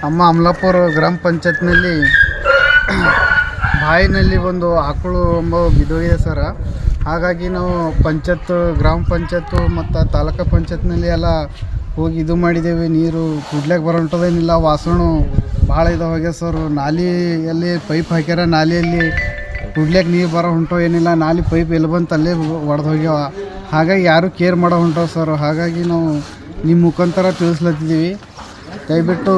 ನಮ್ಮ ಅಮಲಾಪುರ ಗ್ರಾಮ ಪಂಚಾಯತ್ನಲ್ಲಿ ಬಾಯಿನಲ್ಲಿ ಒಂದು ಆಕಳು ಎಂಬ ಬಿದ್ದೋಗಿದೆ ಸರ್. ಹಾಗಾಗಿ ನಾವು ಗ್ರಾಮ ಪಂಚಾಯತ್ ಮತ್ತು ತಾಲೂಕು ಪಂಚಾಯತ್ನಲ್ಲಿ ಎಲ್ಲ ಹೋಗಿ ಇದು ಮಾಡಿದ್ದೇವೆ. ನೀರು ಕುಡ್ಲಿಕ್ಕೆ ಬರೋಂಥದ್ದೇನಿಲ್ಲ, ವಾಸಣು ಭಾಳ ಹೋಗ್ಯದ ಸರ್. ನಾಲಿಯಲ್ಲಿ ಪೈಪ್ ಹಾಕ್ಯಾರ, ನಾಲಿಯಲ್ಲಿ ಕುಡ್ಲಿಕ್ಕೆ ನೀರು ಬರೋ ಹೊಂಟೋ ಏನಿಲ್ಲ. ನಾಲಿ ಪೈಪ್ ಎಲ್ಲಿ ಬಂತು ಅಲ್ಲೇ ಒಡೆದು ಹೋಗ್ಯಾವ. ಹಾಗಾಗಿ ಯಾರು ಕೇರ್ ಮಾಡೋ ಹೊಂಟೋ ಸರ್. ಹಾಗಾಗಿ ನಾವು ನಿಮ್ಮ ಮುಖಾಂತರ ತಿಳಿಸ್ಲತ್ತಿದ್ದೀವಿ. ದಯವಿಟ್ಟು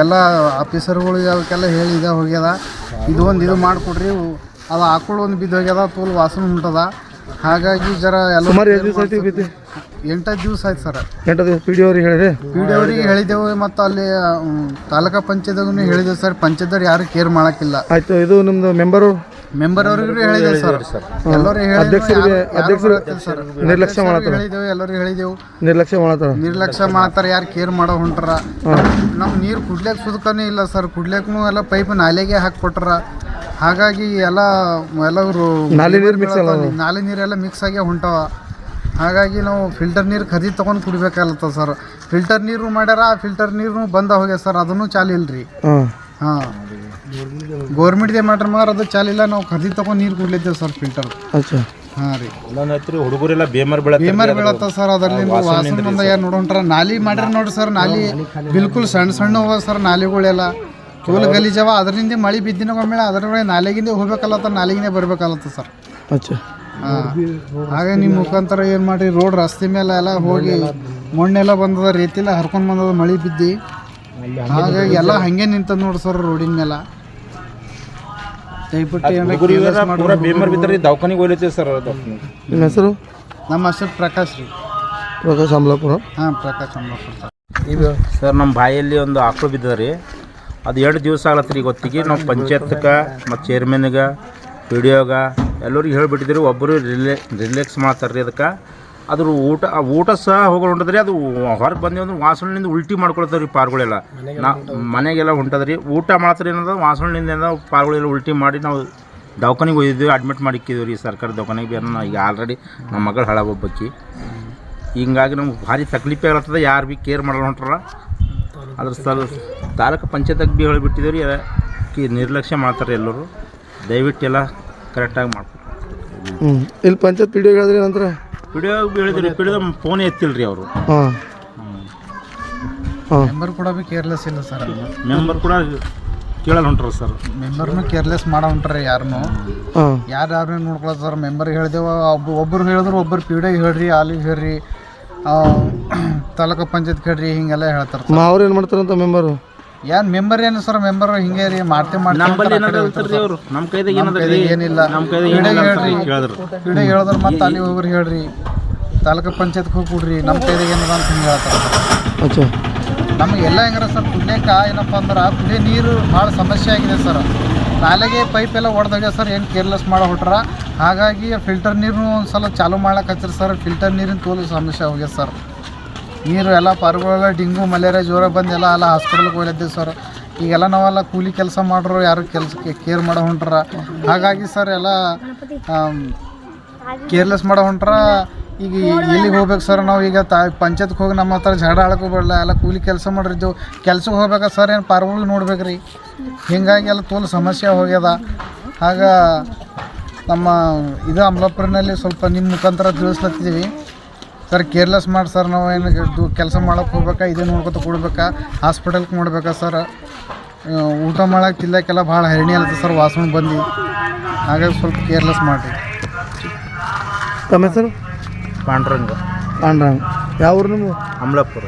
ಎಲ್ಲ ಆಫೀಸರ್ಗಳು ಅವಕ್ಕೆಲ್ಲ ಹೇಳಿ ಹೋಗ್ಯದ, ಇದು ಮಾಡಿಕೊಡ್ರಿ. ಅದು ಆಕಳು ಒಂದು ಬಿದ್ದು ಹೋಗ್ಯದ, ತೋಲ್ ವಾಸನೆ ಹೊಂಟದ. ಹಾಗಾಗಿ ಜರ ಎಲ್ಲ 8 ದಿವಸ ಆಯ್ತು ಸರ್. 8 ದಿವಸ ಪಿ ಡಿ ಅವ್ರಿಗೆ ಹೇಳಿದೆವು, ಮತ್ತು ಅಲ್ಲಿ ತಾಲೂಕು ಪಂಚಾಯತ್ಗೂ ಹೇಳಿದೆವು ಸರ್. ಪಂಚಾಯತ್ದವ್ರು ಯಾರು ಕೇರ್ ಮಾಡೋಕ್ಕಿಲ್ಲ. ಆಯಿತು. ಇದು ನಿಮ್ಮದು ಮೆಂಬರ್ ಅವ್ರಿಗೂ ಹೇಳಿದೆವು ಸರ್. ಎಲ್ಲರೂ ನಿರ್ಲಕ್ಷ್ಯ ಮಾಡ್ತಾರೆ. ಎಲ್ಲರಿಗೂ ಹೇಳಿದೆವು, ನಿರ್ಲಕ್ಷ್ಯ ಮಾಡ್ತಾರೆ. ಯಾರು ಕೇರ್ ಮಾಡೋ ಹೊಂಟ್ರ. ನಮ್ಮ ನೀರು ಕುಡ್ಲಿಕ್ಕೆ ಸುದಕನೇ ಇಲ್ಲ ಸರ್. ಕುಡ್ಲಿಕ್ಕೂ ಎಲ್ಲ ಪೈಪ್ ನಾಲೆಗೆ ಹಾಕಿಕೊಟ್ರ. ಹಾಗಾಗಿ ಎಲ್ಲವರು ನಾಲೆ ನೀರೆಲ್ಲ ಮಿಕ್ಸ್ ಆಗಿ ಹೊಂಟವ. ಹಾಗಾಗಿ ನಾವು ಫಿಲ್ಟರ್ ನೀರು ಖರೀದಿ ತೊಗೊಂಡು ಕುಡಿಬೇಕಾಗತ್ತ ಸರ್. ಫಿಲ್ಟರ್ ನೀರು ಮಾಡ್ಯಾರ, ಆ ಫಿಲ್ಟರ್ ನೀರು ಬಂದ ಹೋಗ್ಯ ಸರ್. ಅದನ್ನು ಚಾಲು ಇಲ್ರಿ. ಹಾಂ, ಗೌರ್ಮೆಂಟ್ದೇ ಮಾಡ್ರಿ ಮಗ, ಅದು ಚಾಲಿಲ್ಲ. ನಾವು ಖರೀದಿ ತೊಗೊಂಡು ನೀರು ಕುಡ್ಲಿದ್ದೇವೆ ಸರ್ ಫಿಲ್ಟರ್. ಹಾಂ ರೀ, ಹುಡುಗರೆಲ್ಲ ಬೇಮರ್ ಬೀಳತ್ತ ಸರ್. ಅದರಲ್ಲಿ ವಾಸನೆ ಬಂದ ಯಾರು ನೋಡೋಂಟ್ರ. ನಾಲಿ ಮಾಡ್ಯಾರ ನೋಡ್ರಿ ಸರ್. ನಾಲಿ ಬಿಲ್ಕುಲ್ ಸಣ್ಣ ಹೋಗ ಸರ್. ನಾಲಿಗಳೆಲ್ಲ ತೋಲ್ ಗಲೀಜವ. ಅದರಿಂದ ಮಳೆ ಬಿದ್ದಿನ ಒಮ್ಮೆಳೆ ಅದರೊಳಗೆ ನಾಲೆಗಿಂದ ಹೋಗ್ಬೇಕಲ್ಲತ್ತ, ನಾಲೆಗಿಂದ ಬರ್ಬೇಕಲ್ಲತ್ತ ಸರ್. ಹಾಂ, ಹಾಗೆ ನಿಮ್ಮ ಮುಖಾಂತರ ಏನು ಮಾಡಿ ರೋಡ್ ರಸ್ತೆ ಮೇಲೆ ಎಲ್ಲ ಹೋಗಿ ಮಣ್ಣೆಲ್ಲ ಬಂದದ, ರೀತಿಲ್ಲ ಹರ್ಕೊಂಡು ಬಂದದ ಮಳೆ ಬಿದ್ದು. ಹಾಗಾಗಿ ಎಲ್ಲ ಹಾಗೆ ನಿಂತದ ನೋಡಿ ಸರ್ ರೋಡಿನ ಮೇಲೆ. ದವಾಖಾನಿಗೆ ಹೋಗ್ಲತ್ತೀವಿ ಸರ್. ನಿಮ್ಮ ಹೆಸರು? ನಮ್ಮ ಹೆಸರು ಪ್ರಕಾಶ್ ರೀ. ಪ್ರಕಾಶ್ ಅಮಲಾಪುರ. ಹಾಂ, ಪ್ರಕಾಶ್ ಅಮಲಾಪುರ ಸರ್. ಈಗ ಸರ್ ನಮ್ಮ ಬಾಯಲ್ಲಿ ಒಂದು ಆಕಳು ಬಿದ್ದದ ರೀ. ಅದು 2 ದಿವಸ ಆಗತ್ತೆ ರೀ. ಗೊತ್ತಿಗೆ ನಾವು ಪಂಚಾಯತ್ಗೆ ಮತ್ತು ಚೇರ್ಮನ್ಗೆ, ಪಿ ಡಿ ಒಗೆ ಎಲ್ಲರಿಗೆ ಹೇಳಿಬಿಟ್ಟಿದ್ರಿ. ಒಬ್ಬರು ರಿಲ್ಯಾಕ್ಸ್ ಮಾಡ್ತಾರೆ ರೀ. ಅದಕ್ಕೆ ಅದ್ರ ಊಟ ಸಹ ಹೋಗ್ರಿ. ಅದು ಹೊರಗೆ ಬಂದೇವು ಅಂದ್ರೆ ವಾಸನೆಯಿಂದ ಉಲ್ಟಿ ಮಾಡ್ಕೊಳ್ತಾವೆ ರೀ ಪಾರ್ಗಳೆಲ್ಲ. ಮನೆಗೆಲ್ಲ ಹೊಂಟದ್ರಿ. ಊಟ ಮಾಡ್ತಾರೆ ಏನಂದ್ರೆ ವಾಸನೆಯಿಂದ ಪಾರ್ಗಳೆಲ್ಲ ಉಲ್ಟಿ ಮಾಡಿ ನಾವು ದವಾಖಾನಿಗೆ ಹೋಗಿದ್ವಿ, ಅಡ್ಮಿಟ್ ಮಾಡಿಕ್ಕಿದ್ವಿ ರೀ ಸರ್ಕಾರಿ ದವಾಖಾನಿಗೆ. ಈಗ ಆಲ್ರೆಡಿ ನಮ್ಮ ಮಗಳು ಹಾಳಾಗೋಬ್ಬಕ್ಕಿ. ಹಿಂಗಾಗಿ ನಮ್ಗೆ ಭಾರಿ ತಕ್ಲೀಫೆ ಆಗ್ತದೆ. ಯಾರು ಭೀ ಕೇರ್ ಮಾಡಲ್ಲ ಹೊಂಟ್ರ. ಅದ್ರ ತಾಲೂಕು ಪಂಚಾಯತ್ಗೆ ಭೀ ಹೇಳಿಬಿಟ್ಟಿದ್ದೀವಿ ರೀ. ನಿರ್ಲಕ್ಷ್ಯ ಮಾಡ್ತಾರೆ ಎಲ್ಲರೂ. ದಯವಿಟ್ಟು ಎಲ್ಲ ಕರೆಕ್ಟಾಗಿ ಮಾಡ್ಕೊಡ್ರಿ. ಇಲ್ಲಿ ಪಂಚಾಯತ್ ಪಿ ಡಿ ಒ ಹೇಳಿದ್ರಿ ನಂತರ? ಪಿ ಡಿ ಒ ಹೇಳಿದ್ರಿ. ಪಿ ಡಿ ಒ ಫೋನ್ ಎತ್ತಿಲ್ಲ ರೀ ಅವರು. ಮೆಂಬರ್ ಕೂಡ ಭೀ ಕೇರ್ಲೆಸ್ ಇಲ್ಲ ಸರ್. ಮೆಂಬರ್ ಕೂಡ ಕೇಳಲ್ಲ ಹೊಂಟ್ರ ಸರ್. ಮೆಂಬರ್ನು ಕೇರ್ಲೆಸ್ ಮಾಡೋ ಹೊಂಟ್ರಿ. ಯಾರನ್ನು ಯಾರು ನೋಡ್ಕೊಳ ಸರ್. ಮೆಂಬರ್ಗೆ ಹೇಳಿದೆವು, ಒಬ್ಬರು ಹೇಳಿದ್ರು, ಒಬ್ಬರು ಪಿ ಡಿ ಒ ಹೇಳ್ರಿ, ಅಲ್ಲಿಗೆ ಹೇಳ್ರಿ, ತಾಲೂಕು ಪಂಚಾಯತ್ ಹೇಳ್ರಿ, ಹಿಂಗೆಲ್ಲ ಹೇಳ್ತಾರೆ. ಅವ್ರು ಏನು ಮಾಡ್ತಾರಂತ ಮೆಂಬರು? ಏನು ಮೆಂಬರ್ ಏನು ಸರ್, ಮೆಂಬರ್ ಹಿಂಗೆ ರೀ ಮಾಡ್ತೇವೆ ಅವರು. ನಮ್ಮ ಕೈದಾಗ ಏನಿಲ್ಲ. ಪೀಡೆ ಹೇಳಿದ್ರು ಮತ್ತೆ ಅಲ್ಲಿ ಹೋಗ್ರಿ ಹೇಳ್ರಿ, ತಾಲೂಕು ಪಂಚಾಯತ್ಗೆ ಹೋಗಿ ಕೊಡ್ರಿ, ನಮ್ಮ ಕೈದಾಗ ಏನದ ಅಂತ ಹಿಂಗೆ ಹೇಳ್ತಾರೆ. ನಮಗೆಲ್ಲ ಹೆಂಗಾರ ಸರ್ ಕುಡ್ಲಿಕ್ಕೆ ಏನಪ್ಪ ಅಂದ್ರೆ ಕುಡಿಯೋ ನೀರು ಭಾಳ ಸಮಸ್ಯೆ ಆಗಿದೆ ಸರ್. ನಾಲೆಗೆ ಪೈಪ್ ಎಲ್ಲ ಹೊಡೆದಾಗ ಸರ್ ಏನು ಕೇರ್ಲೆಸ್ ಮಾಡೋ ಹೊಟ್ರ. ಹಾಗಾಗಿ ಫಿಲ್ಟರ್ ನೀರು ಒಂದು ಸಲ ಚಾಲೂ ಮಾಡ್ಲಿಕ್ಕೆ ಹಚ್ಚಿರಿ ಸರ್. ಫಿಲ್ಟರ್ ನೀರಿನ ತೋಲು ಸಮಸ್ಯೆ ಹೋಗ್ಯದ ಸರ್. ನೀರು ಎಲ್ಲ ಪಾರ್ಗಳೆಲ್ಲ ಡೆಂಗು ಮಲೇರಿಯಾ ಜ್ವರ ಬಂದು ಎಲ್ಲ ಹಾಸ್ಪಿಟಲ್ಗೆ ಹೋಗ್ಲತ್ತೀವಿ ಸರ್. ಈಗೆಲ್ಲ ನಾವೆಲ್ಲ ಕೂಲಿ ಕೆಲಸ ಮಾಡ್ರು, ಯಾರು ಕೆಲಸಕ್ಕೆ ಕೇರ್ ಮಾಡೋ ಹೊಂಟ್ರ. ಹಾಗಾಗಿ ಸರ್ ಎಲ್ಲ ಕೇರ್ಲೆಸ್ ಮಾಡೋ ಹೊಂಟ್ರ. ಈಗ ಎಲ್ಲಿಗೆ ಹೋಗ್ಬೇಕು ಸರ್ ನಾವು? ಈಗ ಪಂಚಾಯತ್ಗೆ ಹೋಗಿ ನಮ್ಮ ಹತ್ರ ಜಗಳ ಆಳ್ಕೋಬೇಡಲ್ಲ. ಎಲ್ಲ ಕೂಲಿ ಕೆಲಸ ಮಾಡಿರ್ತೀವಿ. ಕೆಲ್ಸಕ್ಕೆ ಹೋಗ್ಬೇಕಾ ಸರ್? ಏನು ಪಾರ್ಗಳು ನೋಡ್ಬೇಕು ರೀ. ಹೀಗಾಗಿ ಎಲ್ಲ ತೋಲು ಸಮಸ್ಯೆ ಹೋಗ್ಯದ. ಆಗ ನಮ್ಮ ಅಮಲಾಪುರನಲ್ಲಿ ಸ್ವಲ್ಪ ನಿಮ್ಮ ಮುಖಾಂತರ ತಿಳಿಸ್ಲತ್ತಿದ್ದೀವಿ ಸರ್. ಕೇರ್ಲೆಸ್ ಮಾಡಿ ಸರ್. ನಾವು ಏನು ಕೆಲಸ ಮಾಡೋಕ್ಕೆ ಹೋಗ್ಬೇಕಾ, ಇದೇ ನೋಡ್ಕೊತ ಕೊಡ್ಬೇಕಾ, ಹಾಸ್ಪಿಟಲ್ಗೆ ನೋಡ್ಬೇಕಾ ಸರ್? ಊಟ ಮಾಡೋಕೆ ತಿನ್ನಕ್ಕೆಲ್ಲ ಭಾಳ ಹೈರಾಣಿ ಅಲ್ಲತ್ತೆ ಸರ್ ವಾಸನೆ ಬಂದು. ಹಾಗಾಗಿ ಸ್ವಲ್ಪ ಕೇರ್ಲೆಸ್ ಮಾಡಿರಿ. ತಮ್ಮ ಹೆಸರು? ಪಾಂಡ್ರಂಗ. ಯಾವ ಊರು? ನಿಮ್ಮ ಅಮಲಾಪುರ.